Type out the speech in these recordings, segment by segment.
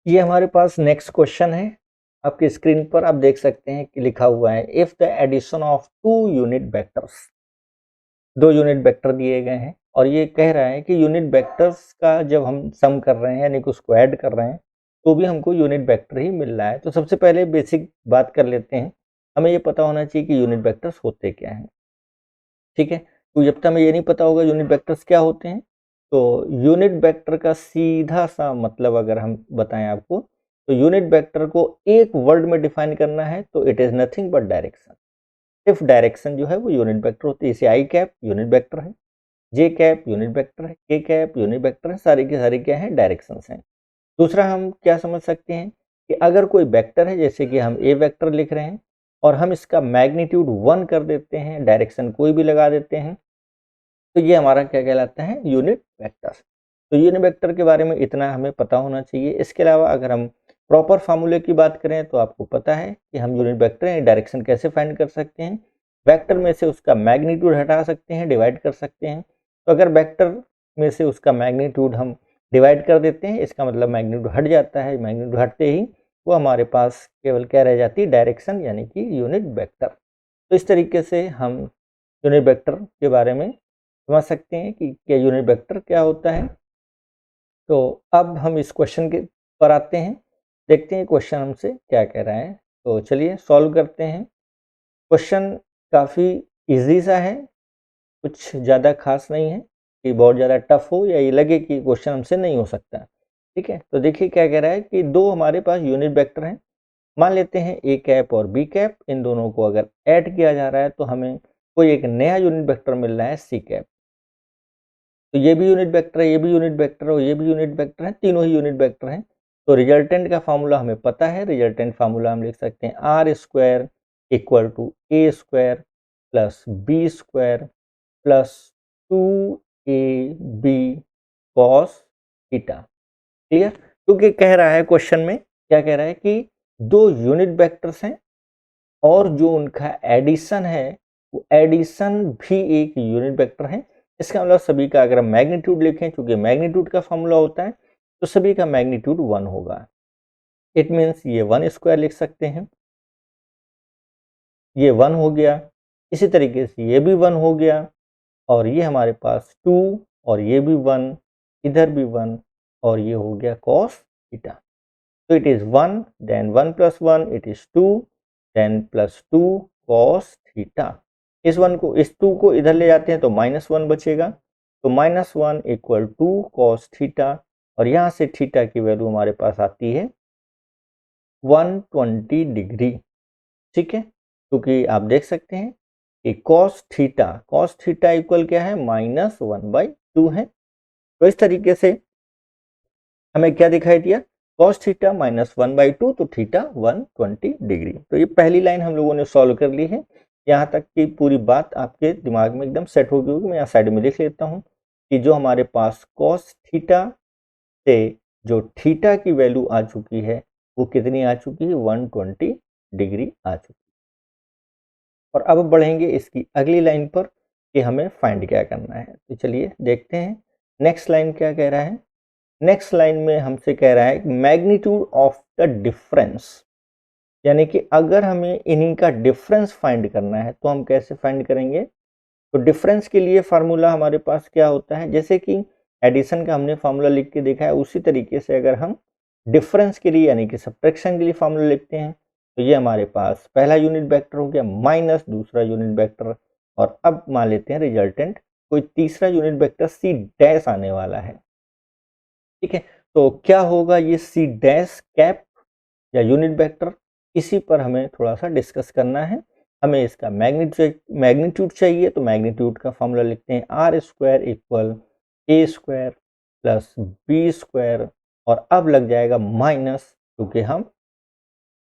ये हमारे पास next question है। आपकी स्क्रीन पर आप देख सकते हैं कि लिखा हुआ है if the addition of two unit vectors, दो यूनिट वेक्टर दिए गए हैं और ये कह रहा है कि यूनिट वेक्टर्स का जब हम सम कर रहे हैं यानी कि उसको ऐड कर रहे हैं तो भी हमको यूनिट वेक्टर ही मिल रहा है। तो सबसे पहले बेसिक बात कर लेते हैं, हमें ये पता होना चाहिए कि यूनिट वेक्टर्स होते क्या हैं। ठीक है, तो जब तक हमें ये नहीं पता होगा यूनिट वेक्टर्स क्या होते हैं, तो यूनिट वेक्टर का सीधा सा मतलब अगर हम बताएं आपको, तो यूनिट वेक्टर को एक वर्ड में डिफाइन करना है तो it is nothing but direction. सिर्फ डायरेक्शन जो है वो यूनिट वेक्टर होती है। जैसे आई कैप यूनिट वेक्टर है, जे कैप यूनिट वेक्टर है, के कैप यूनिट वेक्टर है, सारी की सारी क्या है, डायरेक्शंस हैं। दूसरा हम क्या समझ सकते हैं कि अगर कोई वेक्टर है, जैसे कि हम ए वेक्टर लिख रहे हैं और हम इसका मैग्नीट्यूड 1 कर देते हैं, डायरेक्शन कोई भी लगा देते हैं, तो ये हमारा क्या कहलाता है, यूनिट वेक्टर। तो यूनिट वेक्टर के बारे में इतना हमें पता होना चाहिए। इसके अलावा अगर हम प्रॉपर फार्मूले की बात करें तो आपको पता है कि हम यूनिट वेक्टर या डायरेक्शन कैसे फाइंड कर सकते हैं। वेक्टर में से उसका मैग्नीट्यूड हटा सकते हैं, डिवाइड कर सकते हैं। तो अगर वेक्टर में से उसका मैग्नीट्यूड हम डिवाइड कर देते हैं, इसका मतलब मैग्नीट्यूड हट जाता है। मैग्नीट्यूड हटते ही वो हमारे पास केवल क्या रह जाती है, डायरेक्शन यानी कि यूनिट वेक्टर। तो इस तरीके से हम यूनिट वेक्टर के बारे में समझ सकते हैं कि क्या यूनिट वेक्टर क्या होता है। तो अब हम इस क्वेश्चन के पर आते हैं, देखते हैं क्वेश्चन हमसे क्या कह रहा है। तो चलिए सॉल्व करते हैं। क्वेश्चन काफ़ी इजी सा है, कुछ ज़्यादा खास नहीं है कि बहुत ज़्यादा टफ हो या ये लगे कि क्वेश्चन हमसे नहीं हो सकता। ठीक है, तो देखिए क्या कह रहा है कि दो हमारे पास यूनिट वेक्टर हैं। मान लेते हैं ए कैप और बी कैप, इन दोनों को अगर ऐड किया जा रहा है तो हमें कोई एक नया यूनिट वेक्टर मिल रहा है सी कैप। तो ये भी यूनिट वेक्टर है, ये भी यूनिट वेक्टर है और ये भी यूनिट वेक्टर है, तीनों ही यूनिट वेक्टर हैं। तो रिजल्टेंट का फार्मूला हमें पता है। रिजल्टेंट फार्मूला हम लिख सकते हैं r square equal to a square plus b square plus 2ab cos theta. Clear? क्योंकि कह रहा है क्वेश्चन में, क्या कह रहा है कि दो यूनिट वेक्टर्स हैं और जो उनका एडिशन है वो एडिशन भी एक यूनिट वेक्टर है। इसका मतलब सभी का अगर हम मैग्नीट्यूड लिखें, चूंकि मैग्नीट्यूड का फॉर्मूला होता है तो सभी का मैग्नीट्यूड 1 होगा। इट मीन्स ये 1 स्क्वायर लिख सकते हैं, ये 1 हो गया। इसी तरीके से ये भी 1 हो गया और ये हमारे पास 2 और ये भी 1, इधर भी 1 और ये हो गया cos थीटा। तो it is 1 then 1 plus 1 it is 2 then plus 2 cos theta. इस 1 को, इस 2 को इधर ले जाते हैं तो -1 बचेगा। तो -1 इक्वल टू cos थीटा और यहाँ से थीटा की वैल्यू हमारे पास आती है 120 डिग्री। ठीक है, क्योंकि आप देख सकते हैं कि cos थीटा इक्वल क्या है, -1/2 है। तो इस तरीके से हमें क्या दिखाई दिया, cos थीटा -1/2, तो थीटा 120 डिग्री। तो ये पहली लाइन हम लोगों ने सॉल्व कर ली है। यहाँ तक की पूरी बात आपके दिमाग में एकदम सेट हो गई होगी। मैं यहाँ साइड में लिख लेता हूँ कि जो हमारे पास cos थीटा से जो थीटा की वैल्यू आ चुकी है वो कितनी आ चुकी है, 120 डिग्री आ चुकी है। और अब बढ़ेंगे इसकी अगली लाइन पर कि हमें फाइंड क्या करना है। तो चलिए देखते हैं नेक्स्ट लाइन क्या कह रहा है। नेक्स्ट लाइन में हमसे कह रहा है मैग्नीट्यूड ऑफ द डिफरेंस, यानी कि अगर हमें इन्हीं का डिफरेंस फाइंड करना है तो हम कैसे फाइंड करेंगे। तो डिफरेंस के लिए फार्मूला हमारे पास क्या होता है, जैसे कि एडिशन का हमने फार्मूला लिख के देखा है, उसी तरीके से अगर हम डिफरेंस के लिए यानी कि सब्ट्रैक्शन के लिए फार्मूला लिखते हैं तो ये हमारे पास पहला यूनिट वेक्टर हो गया माइनस दूसरा यूनिट वेक्टर, और अब मान लेते हैं रिजल्टेंट कोई तीसरा यूनिट वेक्टर सी डैश आने वाला है। ठीक है, तो क्या होगा ये सी डैश कैप या यूनिट वेक्टर, इसी पर हमें थोड़ा सा डिस्कस करना है। हमें इसका मैग्नीट्यूड चाहिए तो मैग्नीट्यूड का फॉर्मूला लिखते हैं r square equal a square plus b square, और अब लग जाएगा माइनस, क्योंकि हम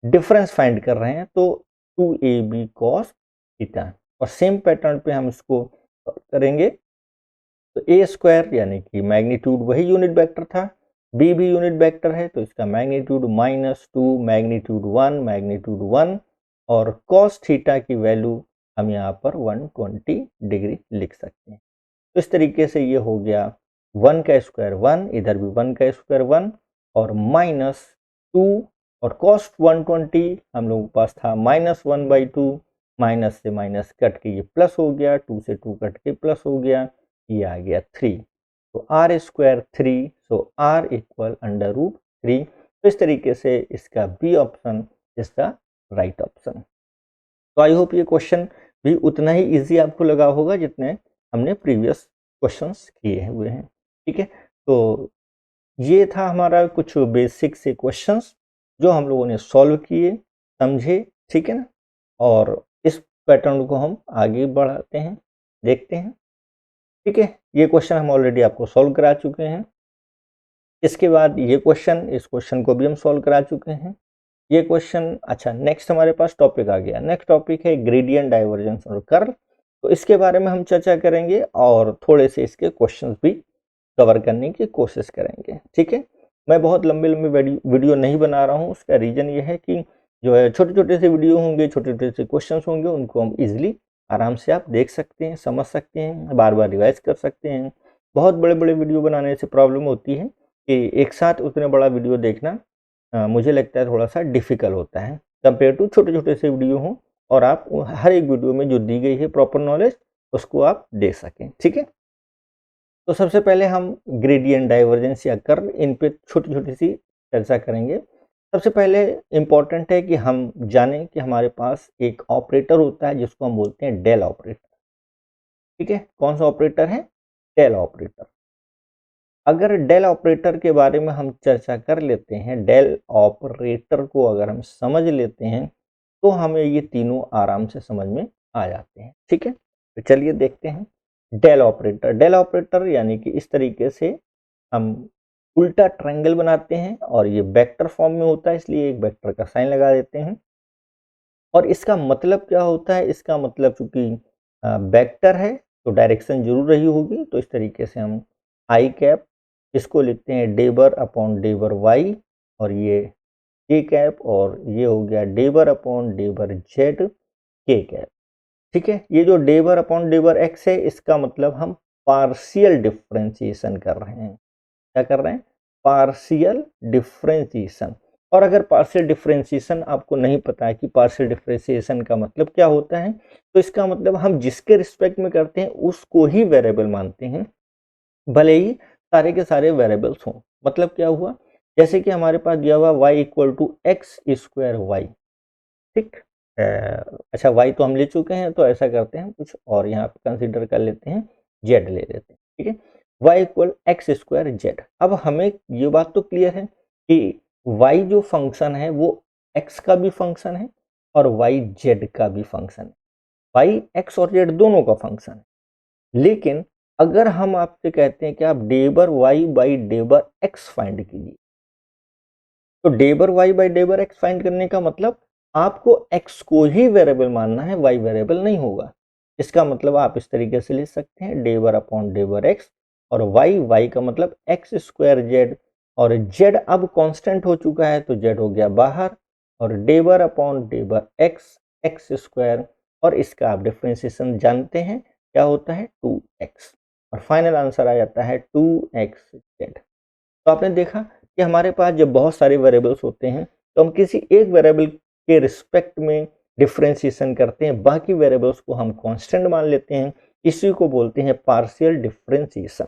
डिफरेंस फाइंड कर रहे हैं, तो 2ab cos थीटा। और सेम पैटर्न पे हम इसको करेंगे तो ए स्क्वायर यानी कि मैग्नीट्यूड वही यूनिट वेक्टर था, बी भी यूनिट वेक्टर है तो इसका मैग्नीट्यूड -2 मैग्नीट्यूड 1 मैग्नीट्यूड 1, और cos थीटा की वैल्यू हम यहाँ पर 120 डिग्री लिख सकते हैं। तो इस तरीके से ये हो गया 1 का स्क्वायर 1, इधर भी 1 का स्क्वायर 1 और माइनस 2 और कॉस 120 हम लोगों के पास था -1/2, माइनस से माइनस कट के ये प्लस हो गया, 2 से 2 कट के प्लस हो गया, ये आ गया 3। तो r square 3, so r equal √3। तो इस तरीके से इसका B option is the right option. तो आई होप ये क्वेश्चन भी उतना ही इजी आपको लगा होगा जितने हमने प्रीवियस क्वेश्चंस किए हुए हैं। ठीक है, तो ये था हमारा कुछ बेसिक से क्वेश्चंस जो हम लोगों ने सॉल्व किए, समझे। ठीक है ना, और इस पैटर्न को हम आगे बढ़ाते हैं, देखते हैं। ठीक है, ये क्वेश्चन हम ऑलरेडी आपको सॉल्व करा चुके हैं। इसके बाद ये क्वेश्चन, इस क्वेश्चन को भी हम सॉल्व करा चुके हैं। ये क्वेश्चन, अच्छा नेक्स्ट हमारे पास टॉपिक आ गया। नेक्स्ट टॉपिक है ग्रेडियंट, डाइवर्जेंस और कर्ल। तो इसके बारे में हम चर्चा करेंगे और थोड़े से इसके क्वेश्चंस भी कवर करने की कोशिश करेंगे। ठीक है, मैं बहुत लंबे वीडियो नहीं बना रहा हूँ। उसका रीज़न ये है कि जो है छोटे छोटे से वीडियो होंगे, छोटे छोटे से क्वेश्चन होंगे, उनको हम इजिली आराम से आप देख सकते हैं, समझ सकते हैं, बार बार रिवाइज कर सकते हैं। बहुत बड़े बड़े वीडियो बनाने से प्रॉब्लम होती है कि एक साथ उतने बड़ा वीडियो देखना मुझे लगता है थोड़ा सा डिफ़िकल्ट होता है कंपेयर टू छोटे छोटे से वीडियो हों और आप हर एक वीडियो में जो दी गई है प्रॉपर नॉलेज उसको आप दे सकें। ठीक है, तो सबसे पहले हम ग्रेडियंट, डाइवर्जेंस या कर्व, इन पे छोटी छोटी सी चर्चा करेंगे। सबसे पहले इम्पॉर्टेंट है कि हम जानें कि हमारे पास एक ऑपरेटर होता है जिसको हम बोलते हैं डेल ऑपरेटर। ठीक है, कौन सा ऑपरेटर है? Dell operator. अगर डेल ऑपरेटर के बारे में हम चर्चा कर लेते हैं, डेल ऑपरेटर को अगर हम समझ लेते हैं तो हमें ये तीनों आराम से समझ में आ जाते हैं। ठीक है, तो चलिए देखते हैं डेल ऑपरेटर। डेल ऑपरेटर यानी कि इस तरीके से हम उल्टा ट्रायंगल बनाते हैं और ये वेक्टर फॉर्म में होता है, इसलिए एक वेक्टर का साइन लगा देते हैं। और इसका मतलब क्या होता है? इसका मतलब चूंकि वेक्टर है तो डायरेक्शन जरूर रही होगी, तो इस तरीके से हम आई कैप इसको लिखते हैं डेबर अपॉन डेबर वाई, और ये के कैप, और ये हो गया डेबर अपॉन डेबर जेड के कैप। ठीक है, ये जो डेबर अपॉन डेबर एक्स है इसका मतलब हम पार्शियल डिफ्रेंशिएशन कर रहे हैं। क्या कर रहे हैं? Partial differentiation. और अगर पार्शियल डिफ्रेंशिएशन आपको नहीं पता है कि पार्शियल डिफ्रेंशिएशन का मतलब क्या होता है, तो इसका मतलब हम जिसके रिस्पेक्ट में करते हैं उसको ही वेरिएबल मानते हैं, भले ही सारे के सारे वेरिएबल्स हों। मतलब क्या हुआ? जैसे कि हमारे पास दिया हुआ y equal to x square y. ठीक, अच्छा y तो हम ले चुके हैं, तो ऐसा करते हैं कुछ और यहाँ पे कंसिडर कर लेते हैं, z ले लेते हैं। ठीक है, y equal x square Z. अब हमें ये बात तो क्लियर है कि y जो फंक्शन है वो x का भी फंक्शन है और y z का भी फंक्शन है। y x और z दोनों का फंक्शन है। लेकिन अगर हम आपसे कहते हैं कि आप डेबर y बाई डेबर x फाइंड कीजिए, तो डेबर y बाई डेबर x फाइंड करने का मतलब आपको x को ही वेरिएबल मानना है, y वेरिएबल नहीं होगा। इसका मतलब आप इस तरीके से लिख सकते हैं डेबर अपॉन डेबर x, और y का मतलब एक्स स्क्वायर जेड, और z अब कांस्टेंट हो चुका है तो z हो गया बाहर, और डेबर अपॉन डेबर x एक्स स्क्वायर, और इसका आप डिफ्रेंशिएशन जानते हैं क्या होता है 2x, और फाइनल आंसर आ जाता है 2xz। तो आपने देखा कि हमारे पास जब बहुत सारे वेरिएबल्स होते हैं तो हम किसी एक वेरिएबल के रिस्पेक्ट में डिफ्रेंशिएशन करते हैं, बाकी वेरिएबल्स को हम कांस्टेंट मान लेते हैं। इसी को बोलते हैं पार्शियल डिफ्रेंशिएशन।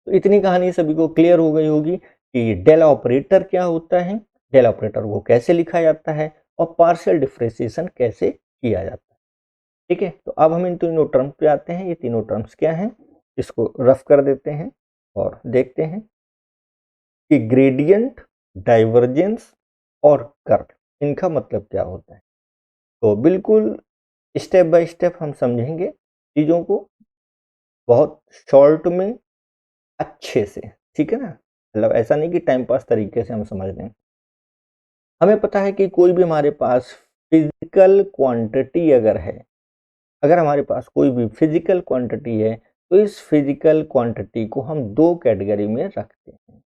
तो इतनी कहानी सभी को क्लियर हो गई होगी कि डेल ऑपरेटर क्या होता है, डेल ऑपरेटर को कैसे लिखा जाता है, और पार्शियल डिफ्रेंशिएशन कैसे किया जाता है। ठीक है, तो अब हम इन तीनों टर्म्स पे आते हैं। ये तीनों टर्म्स क्या हैं, इसको रफ कर देते हैं और देखते हैं कि ग्रेडियंट, डाइवर्जेंस और कर्व इनका मतलब क्या होता है। तो बिल्कुल स्टेप बाय स्टेप हम समझेंगे चीज़ों को, बहुत शॉर्ट में, अच्छे से। ठीक है ना, मतलब ऐसा नहीं कि टाइम पास तरीके से हम समझ लें। हमें पता है कि कोई भी हमारे पास फिजिकल क्वांटिटी अगर है, अगर हमारे पास कोई भी फिजिकल क्वांटिटी है, तो इस फिजिकल क्वांटिटी को हम दो कैटेगरी में रखते हैं।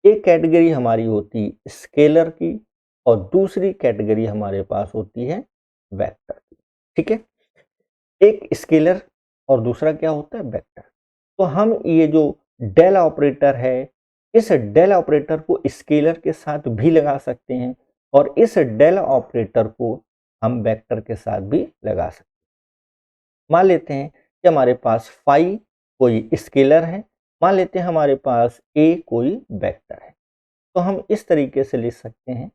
एक कैटेगरी हमारी होती स्केलर की, और दूसरी कैटेगरी हमारे पास होती है वेक्टर की। ठीक है, एक स्केलर और दूसरा क्या होता है वेक्टर। तो हम ये जो डेल ऑपरेटर है इस डेल ऑपरेटर को स्केलर के साथ भी लगा सकते हैं और इस डेल ऑपरेटर को हम वेक्टर के साथ भी लगा सकते हैं। मान लेते हैं कि हमारे पास फाई कोई स्केलर है, मान लेते हैं हमारे पास ए कोई वेक्टर है, तो हम इस तरीके से लिख सकते हैं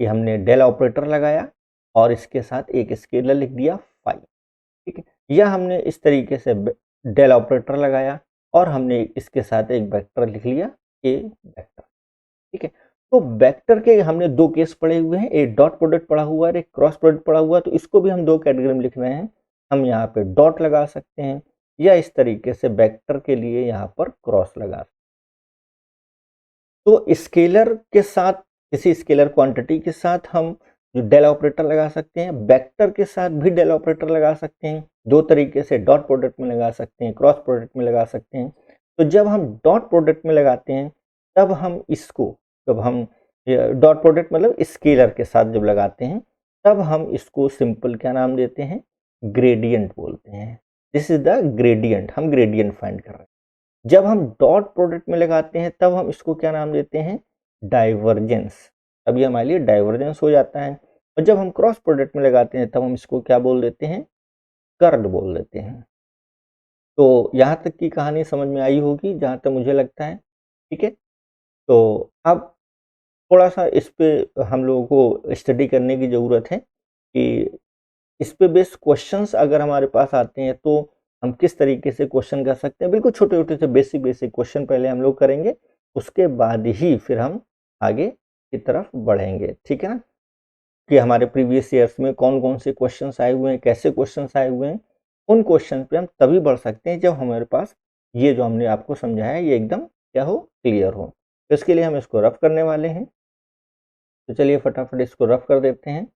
कि हमने डेल ऑपरेटर लगाया और इसके साथ एक स्केलर लिख दिया फाई, ठीक है। या हमने इस तरीके से डेल ऑपरेटर लगाया और हमने इसके साथ एक वेक्टर लिख लिया ए वेक्टर, ठीक है। तो वेक्टर के हमने दो केस पढ़े हुए हैं, एक डॉट प्रोडक्ट पढ़ा हुआ है, एक क्रॉस प्रोडक्ट पढ़ा हुआ है, तो इसको भी हम दो कैटेगरी में लिख रहे हैं। हम यहाँ पे डॉट लगा सकते हैं या इस तरीके से वेक्टर के लिए यहाँ पर क्रॉस लगा सकते हैं। तो स्केलर के साथ, किसी स्केलर क्वांटिटी के साथ हम जो डेल ऑपरेटर लगा सकते हैं, वेक्टर के साथ भी डेल ऑपरेटर लगा सकते हैं। दो तरीके से डॉट प्रोडक्ट में लगा सकते हैं, क्रॉस प्रोडक्ट में लगा सकते हैं। तो जब हम डॉट प्रोडक्ट में लगाते हैं तब हम इसको, जब हम डॉट प्रोडक्ट मतलब स्केलर के साथ जब लगाते हैं तब हम इसको सिंपल क्या नाम देते हैं, ग्रेडियंट बोलते हैं। दिस इज द ग्रेडियंट, हम ग्रेडियंट फाइंड कर रहे हैं। जब हम डॉट प्रोडक्ट में लगाते हैं तब हम इसको क्या नाम देते हैं, डाइवर्जेंस। अभी हमारे लिए डाइवर्जेंस हो जाता है। और जब हम क्रॉस प्रोडक्ट में लगाते हैं तब हम इसको क्या बोल देते हैं, कर्ड बोल देते हैं। तो यहाँ तक की कहानी समझ में आई होगी जहाँ तक मुझे लगता है, ठीक है। तो अब थोड़ा सा इस पे हम लोगों को स्टडी करने की ज़रूरत है कि इस पे बेस्ड क्वेश्चंस अगर हमारे पास आते हैं तो हम किस तरीके से क्वेश्चन कर सकते हैं। बिल्कुल छोटे छोटे से बेसिक बेसिक क्वेश्चन पहले हम लोग करेंगे, उसके बाद ही फिर हम आगे की तरफ बढ़ेंगे, ठीक है ना। कि हमारे प्रीवियस ईयर्स में कौन कौन से क्वेश्चंस आए हुए हैं, कैसे क्वेश्चंस आए हुए हैं, उन क्वेश्चन पे हम तभी बढ़ सकते हैं जब हमारे पास ये जो हमने आपको समझाया है ये एकदम क्या हो, क्लियर हो। तो इसके लिए हम इसको रफ करने वाले हैं। तो चलिए फटाफट इसको रफ कर देते हैं।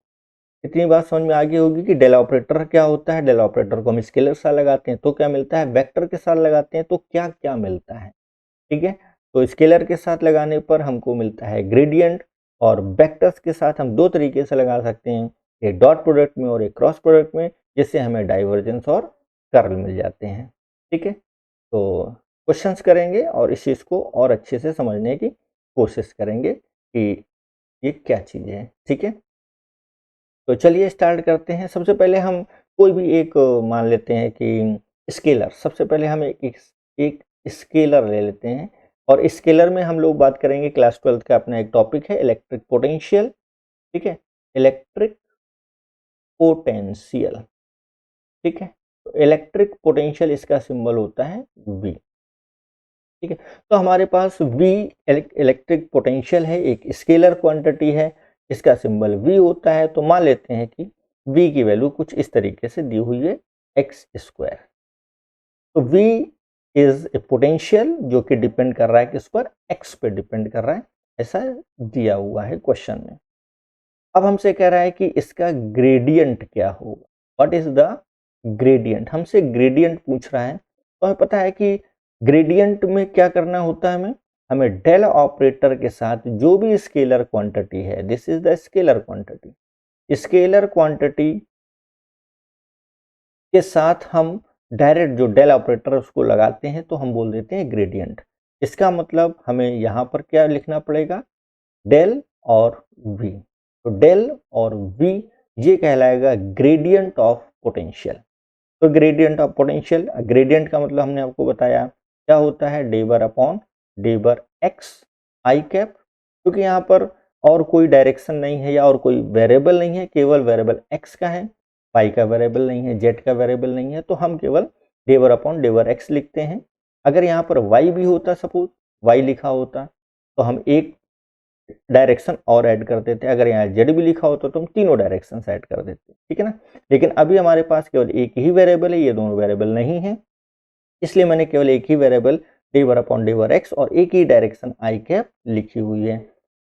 इतनी बात समझ में आ गई होगी कि डेल ऑपरेटर क्या होता है। डेल ऑपरेटर को हम स्केलर के साथ लगाते हैं तो क्या मिलता है, वेक्टर के साथ लगाते हैं तो क्या क्या मिलता है, ठीक है। तो स्केलर के साथ लगाने पर हमको मिलता है ग्रेडियंट, और वेक्टर्स के साथ हम दो तरीके से लगा सकते हैं, एक डॉट प्रोडक्ट में और एक क्रॉस प्रोडक्ट में, जिससे हमें डाइवर्जेंस और कर्ल मिल जाते हैं, ठीक है। तो क्वेश्चंस करेंगे और इस चीज़ को और अच्छे से समझने की कोशिश करेंगे कि ये क्या चीज़ है, ठीक है। तो चलिए स्टार्ट करते हैं। सबसे पहले हम कोई भी एक मान लेते हैं कि स्केलर, सबसे पहले हम एक स्केलर ले लेते हैं और स्केलर में हम लोग बात करेंगे, क्लास 12 का अपना एक टॉपिक है इलेक्ट्रिक पोटेंशियल, ठीक है, इलेक्ट्रिक पोटेंशियल, ठीक है। तो इलेक्ट्रिक पोटेंशियल इसका सिंबल होता है V, ठीक है। तो हमारे पास V इलेक्ट्रिक पोटेंशियल है, एक स्केलर क्वांटिटी है, इसका सिंबल V होता है। तो मान लेते हैं कि V की वैल्यू कुछ इस तरीके से दी हुई है x²। तो V इज ए पोटेंशियल जो कि डिपेंड कर रहा है किस पर, x पे डिपेंड कर रहा है, ऐसा दिया हुआ है क्वेश्चन में। अब हमसे कह रहा है कि इसका ग्रेडियंट क्या होगा, व्हाट इज द ग्रेडियंट, हमसे ग्रेडियंट पूछ रहा है। तो हमें पता है कि ग्रेडियंट में क्या करना होता है, हमें हमें डेल ऑपरेटर के साथ जो भी स्केलर क्वांटिटी है, this is the scalar quantity, scalar quantity के साथ हम डायरेक्ट जो डेल ऑपरेटर उसको लगाते हैं तो हम बोल देते हैं ग्रेडियंट। इसका मतलब हमें यहाँ पर क्या लिखना पड़ेगा, डेल और वी। तो डेल और वी ये कहलाएगा ग्रेडियंट ऑफ पोटेंशियल। तो ग्रेडियंट ऑफ पोटेंशियल, ग्रेडियंट का मतलब हमने आपको बताया क्या होता है, डेबर अपॉन डेबर एक्स आई कैप, क्योंकि यहाँ पर और कोई डायरेक्शन नहीं है या और कोई वेरिएबल नहीं है, केवल वेरिएबल एक्स का है, पाई का वेरिएबल नहीं है, जेड का वेरिएबल नहीं है, तो हम केवल डेबर अपॉन डेबर एक्स लिखते हैं। अगर यहाँ पर वाई भी होता, सपोज वाई लिखा होता तो हम एक डायरेक्शन और ऐड कर देते, अगर यहाँ जेड भी लिखा होता तो हम तीनों डायरेक्शन ऐड कर देते, ठीक है ना। लेकिन अभी हमारे पास केवल एक ही वेरिएबल है, ये दोनों वेरिएबल नहीं है, इसलिए मैंने केवल एक ही वेरिएबल डेबर अपॉन डेबर एक्स और एक ही डायरेक्शन आई कैप लिखी हुई है।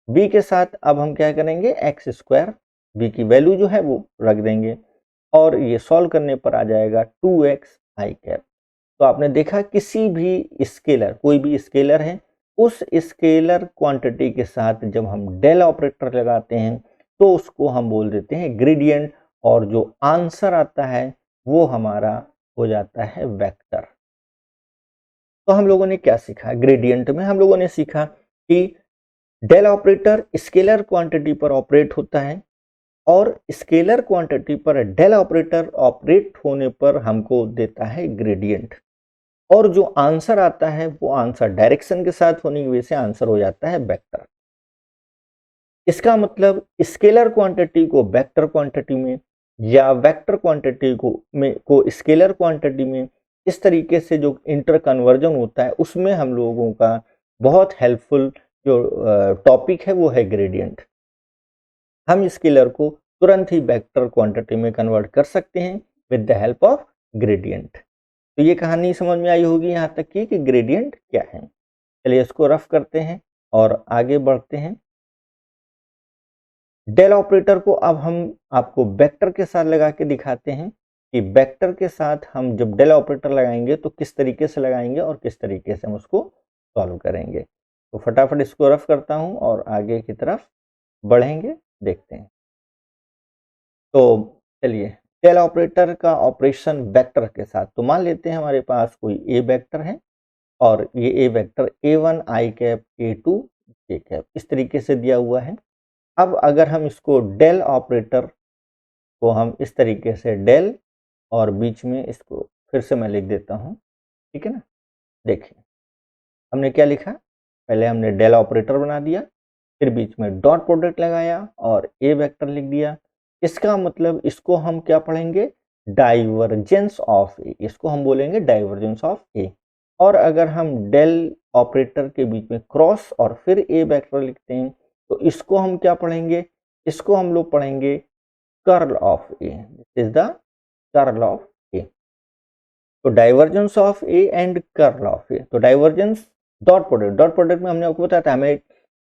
बी के साथ अब हम क्या करेंगे, x², बी की वैल्यू जो है वो रख देंगे और ये सॉल्व करने पर आ जाएगा 2x आई कैप। तो आपने देखा किसी भी स्केलर, कोई भी स्केलर है, उस स्केलर क्वांटिटी के साथ जब हम डेल ऑपरेटर लगाते हैं तो उसको हम बोल देते हैं ग्रेडियंट, और जो आंसर आता है वो हमारा हो जाता है वेक्टर। तो हम लोगों ने क्या सीखा, ग्रेडियंट में हम लोगों ने सीखा कि डेल ऑपरेटर स्केलर क्वांटिटी पर ऑपरेट होता है और स्केलर क्वांटिटी पर डेल ऑपरेटर ऑपरेट होने पर हमको देता है ग्रेडियंट, और जो आंसर आता है वो आंसर डायरेक्शन के साथ होने की वजह से आंसर हो जाता है वेक्टर। इसका मतलब स्केलर क्वांटिटी को वेक्टर क्वांटिटी में या वेक्टर क्वांटिटी को स्केलर क्वांटिटी में इस तरीके से जो इंटर कन्वर्जन होता है उसमें हम लोगों का बहुत हेल्पफुल जो टॉपिक है वो है ग्रेडियंट। हम स्केलर को तुरंत ही वेक्टर क्वांटिटी में कन्वर्ट कर सकते हैं with the help of gradient. तो ये कहानी समझ में आई होगी यहाँ तक की कि ग्रेडियंट क्या है। चलिए इसको रफ करते हैं और आगे बढ़ते हैं। डेल ऑपरेटर को अब हम आपको वेक्टर के साथ लगा के दिखाते हैं कि वेक्टर के साथ हम जब डेल ऑपरेटर लगाएंगे तो किस तरीके से लगाएंगे और किस तरीके से हम उसको सॉल्व करेंगे। तो फटाफट इसको रफ करता हूं और आगे की तरफ बढ़ेंगे, देखते हैं। तो चलिए डेल ऑपरेटर का ऑपरेशन वेक्टर के साथ, तो मान लेते हैं हमारे पास कोई ए वेक्टर है और ये a vector a1 i cap a2 j cap इस तरीके से दिया हुआ है। अब अगर हम इसको डेल ऑपरेटर को हम इस तरीके से डेल और बीच में इसको फिर से मैं लिख देता हूँ, ठीक है ना। देखिए हमने क्या लिखा, पहले हमने डेल ऑपरेटर बना दिया, फिर बीच में डॉट प्रोडक्ट लगाया और ए वेक्टर लिख दिया। इसका मतलब इसको हम क्या पढ़ेंगे, डाइवर्जेंस ऑफ ए, इसको हम बोलेंगे डाइवर्जेंस ऑफ ए। और अगर हम डेल ऑपरेटर के बीच में क्रॉस और फिर ए वेक्टर लिखते हैं तो इसको हम क्या पढ़ेंगे, इसको हम लोग पढ़ेंगे curl of a, this is the curl of a. तो divergence of a and curl of a, तो डाइवर्जेंस डॉट प्रोडक्ट में हमने आपको बताया था हमें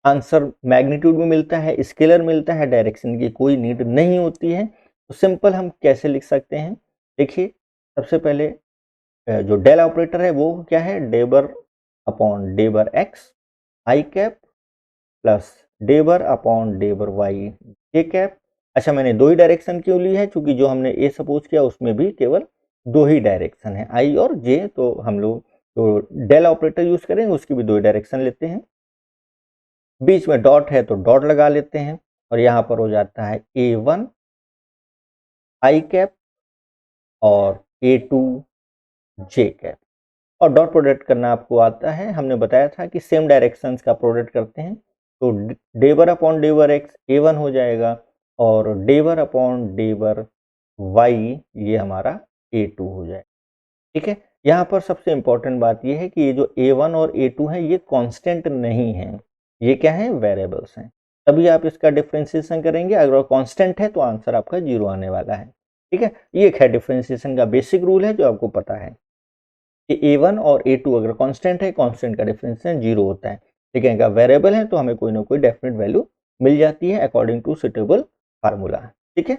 आंसर मैग्नीट्यूड में मिलता है, स्केलर मिलता है, डायरेक्शन की कोई नीड नहीं होती है। तो सिंपल हम कैसे लिख सकते हैं, देखिए सबसे पहले जो डेल ऑपरेटर है वो क्या है, डेबर अपॉन डेबर एक्स आई कैप प्लस डेबर अपॉन डेबर वाई जे कैप। अच्छा मैंने दो ही डायरेक्शन क्यों ली है, क्योंकि जो हमने ए सपोज किया उसमें भी केवल दो ही डायरेक्शन है आई और जे, तो हम लोग तो डेल ऑपरेटर यूज करेंगे उसकी भी दो ही डायरेक्शन लेते हैं। बीच में डॉट है तो डॉट लगा लेते हैं और यहाँ पर हो जाता है a1 आई कैप और a2 जे कैप। और डॉट प्रोडक्ट करना आपको आता है, हमने बताया था कि सेम डायरेक्शंस का प्रोडक्ट करते हैं। तो डेबर अपॉन डेबर एक्स a1 हो जाएगा और डेबर अपॉन डेबर वाई ये हमारा a2 हो जाएगा, ठीक है। यहाँ पर सबसे इंपॉर्टेंट बात ये है कि ये जो a1 और a2 है ये कांस्टेंट नहीं है, ये क्या है, वेरिएबल्स हैं। तभी आप इसका डिफरेंशिएशन करेंगे, अगर कांस्टेंट है तो आंसर आपका 0 आने वाला है, ठीक है। ये एक है डिफरेंशिएशन का बेसिक रूल है जो आपको पता है कि a1 और a2 अगर कांस्टेंट है, कांस्टेंट का डिफरेंशिएशन 0 होता है, ठीक है। अगर वेरिएबल है तो हमें कोई ना कोई डेफिनेट वैल्यू मिल जाती है अकॉर्डिंग टू सुटेबल फार्मूला, ठीक है।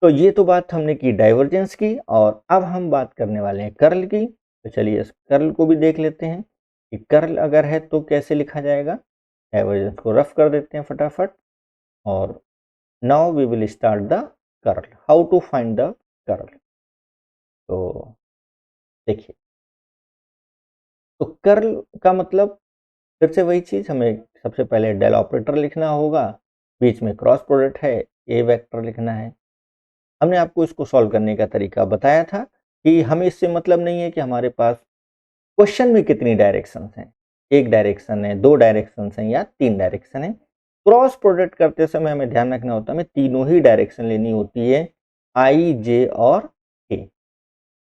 तो ये तो बात हमने की डाइवर्जेंस की, और अब हम बात करने वाले हैं कर्ल की। तो चलिए इस कर्ल को भी देख लेते हैं कि कर्ल अगर है तो कैसे लिखा जाएगा। डाइवर्जेंस को रफ कर देते हैं फटाफट, और now we will start the curl, how to find the curl. तो देखिए, तो कर्ल का मतलब फिर से वही चीज, हमें सबसे पहले डेल ऑपरेटर लिखना होगा, बीच में क्रॉस प्रोडक्ट है, ए वेक्टर लिखना है। हमने आपको इसको सॉल्व करने का तरीका बताया था कि हमें इससे मतलब नहीं है कि हमारे पास क्वेश्चन में कितनी डायरेक्शंस हैं, एक डायरेक्शन है, दो डायरेक्शंस हैं या तीन डायरेक्शन है। क्रॉस प्रोडक्ट करते समय हमें ध्यान रखना होता है, हमें तीनों ही डायरेक्शन लेनी होती है, आई जे और के।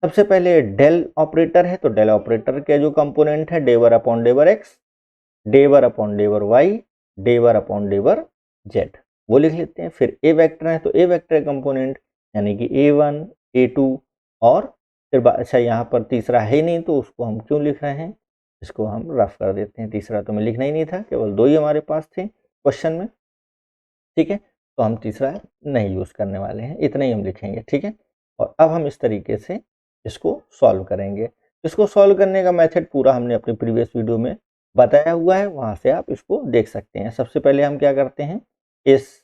सबसे पहले डेल ऑपरेटर है तो डेल ऑपरेटर के जो कंपोनेंट है डेबर अपॉन डेबर एक्स, डेबर अपॉन डेबर वाई, डेबर अपॉन डेबर जेड, वो लिख लेते हैं। फिर ए वेक्टर है तो ए वेक्टर कंपोनेंट यानी कि a1 a2 और फिर अच्छा यहाँ पर तीसरा है नहीं तो उसको हम क्यों लिख रहे हैं, इसको हम रफ कर देते हैं। तीसरा तो मैं लिखना ही नहीं था, केवल दो ही हमारे पास थे क्वेश्चन में, ठीक है। तो हम तीसरा नहीं यूज करने वाले हैं, इतना ही हम लिखेंगे, ठीक है। और अब हम इस तरीके से इसको सॉल्व करेंगे। इसको सॉल्व करने का मेथड पूरा हमने अपने प्रीवियस वीडियो में बताया हुआ है, वहां से आप इसको देख सकते हैं। सबसे पहले हम क्या करते हैं, इस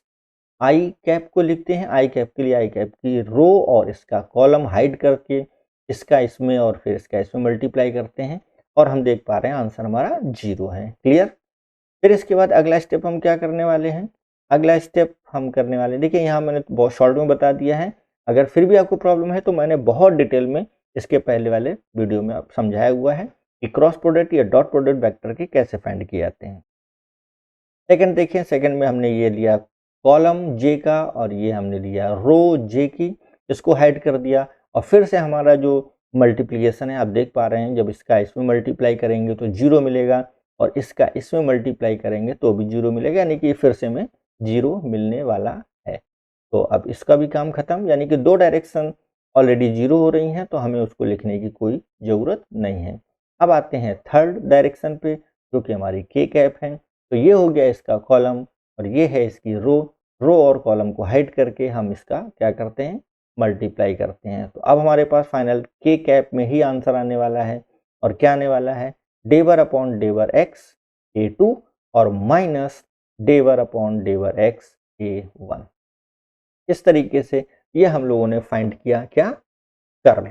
आई कैप को लिखते हैं, आई कैप के लिए आई कैप की रो और इसका कॉलम हाइड करके इसका इसमें और फिर इसका इसमें मल्टीप्लाई करते हैं, और हम देख पा रहे हैं आंसर हमारा 0 है। क्लियर। फिर इसके बाद अगला स्टेप हम क्या करने वाले हैं, अगला स्टेप हम करने वाले, देखिए यहाँ मैंने बहुत शॉर्ट में बता दिया है। अगर फिर भी आपको प्रॉब्लम है तो मैंने बहुत डिटेल में इसके पहले वाले वीडियो में आप समझाया हुआ है कि क्रॉस प्रोडक्ट या डॉट प्रोडक्ट वेक्टर के कैसे फाइंड किए जाते हैं। सेकंड देखिए, सेकंड में हमने ये लिया कॉलम जे का और ये हमने लिया रो जे की, इसको हाइड कर दिया। और फिर से हमारा जो मल्टीप्लिकेशन है आप देख पा रहे हैं, जब इसका इसमें मल्टीप्लाई करेंगे तो 0 मिलेगा और इसका इसमें मल्टीप्लाई करेंगे तो भी 0 मिलेगा, यानी कि फिर से में 0 मिलने वाला है। तो अब इसका भी काम खत्म, यानी कि 2 डायरेक्शन ऑलरेडी 0 हो रही हैं, तो हमें उसको लिखने की कोई ज़रूरत नहीं है। अब आते हैं थर्ड डायरेक्शन पे, जो कि हमारी के कैप है। तो ये हो गया इसका कॉलम और ये है इसकी रो। रो और कॉलम को हाइड करके हम इसका क्या करते हैं, मल्टीप्लाई करते हैं। तो अब हमारे पास फाइनल के कैप में ही आंसर आने वाला है। और क्या आने वाला है, डेवर अपॉन डेवर एक्स A2 और माइनस डेवर अपॉन डेवर एक्स A1। इस तरीके से ये हम लोगों ने फाइंड किया क्या, कर्व।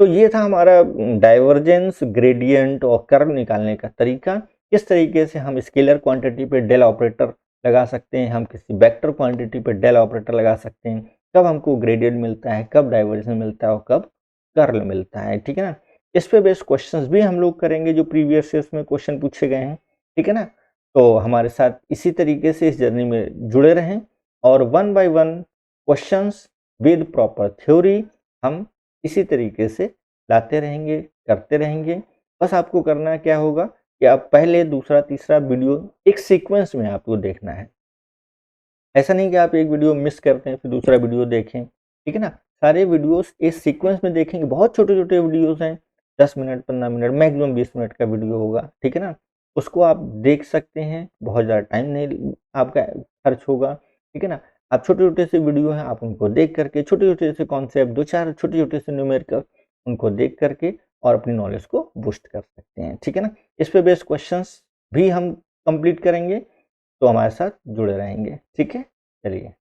तो ये था हमारा डाइवर्जेंस, ग्रेडियंट और कर्व निकालने का तरीका। किस तरीके से हम स्केलर क्वांटिटी पे डेल ऑपरेटर लगा सकते हैं, हम किसी वेक्टर क्वांटिटी पे डेल ऑपरेटर लगा सकते हैं, कब हमको ग्रेडियंट मिलता है, कब डाइवर्जेंस मिलता है और कब कर्ल मिलता है, ठीक है ना। इस पे बेस्ड क्वेश्चंस भी हम लोग करेंगे जो प्रीवियस ईयर्स में क्वेश्चन पूछे गए हैं, ठीक है ना। तो हमारे साथ इसी तरीके से इस जर्नी में जुड़े रहें और 1 by 1 questions with proper theory हम इसी तरीके से लाते रहेंगे, करते रहेंगे। बस आपको करना क्या होगा कि आप पहले, दूसरा, तीसरा वीडियो एक सीक्वेंस में आपको देखना है। ऐसा नहीं कि आप एक वीडियो मिस करते हैं फिर दूसरा वीडियो देखें, ठीक है ना। सारे वीडियोस इस सीक्वेंस में देखेंगे। बहुत छोटे-छोटे वीडियोस हैं, 10 मिनट, 15 मिनट, मैक्सिमम 20 मिनट का वीडियो होगा, ठीक है ना। उसको आप देख सकते हैं, बहुत ज़्यादा टाइम नहीं आपका खर्च होगा, ठीक है ना। आप छोटे-छोटे से वीडियो हैं, आप उनको देख करके छोटे-छोटे से कॉन्सेप्ट 2-4 छोटे-छोटे से न्यूमेरिकल उनको देख करके और अपनी नॉलेज को बूस्ट कर सकते हैं, ठीक है ना। इस पे बेस्ड क्वेश्चंस भी हम कंप्लीट करेंगे, तो हमारे साथ जुड़े रहेंगे, ठीक है। चलिए।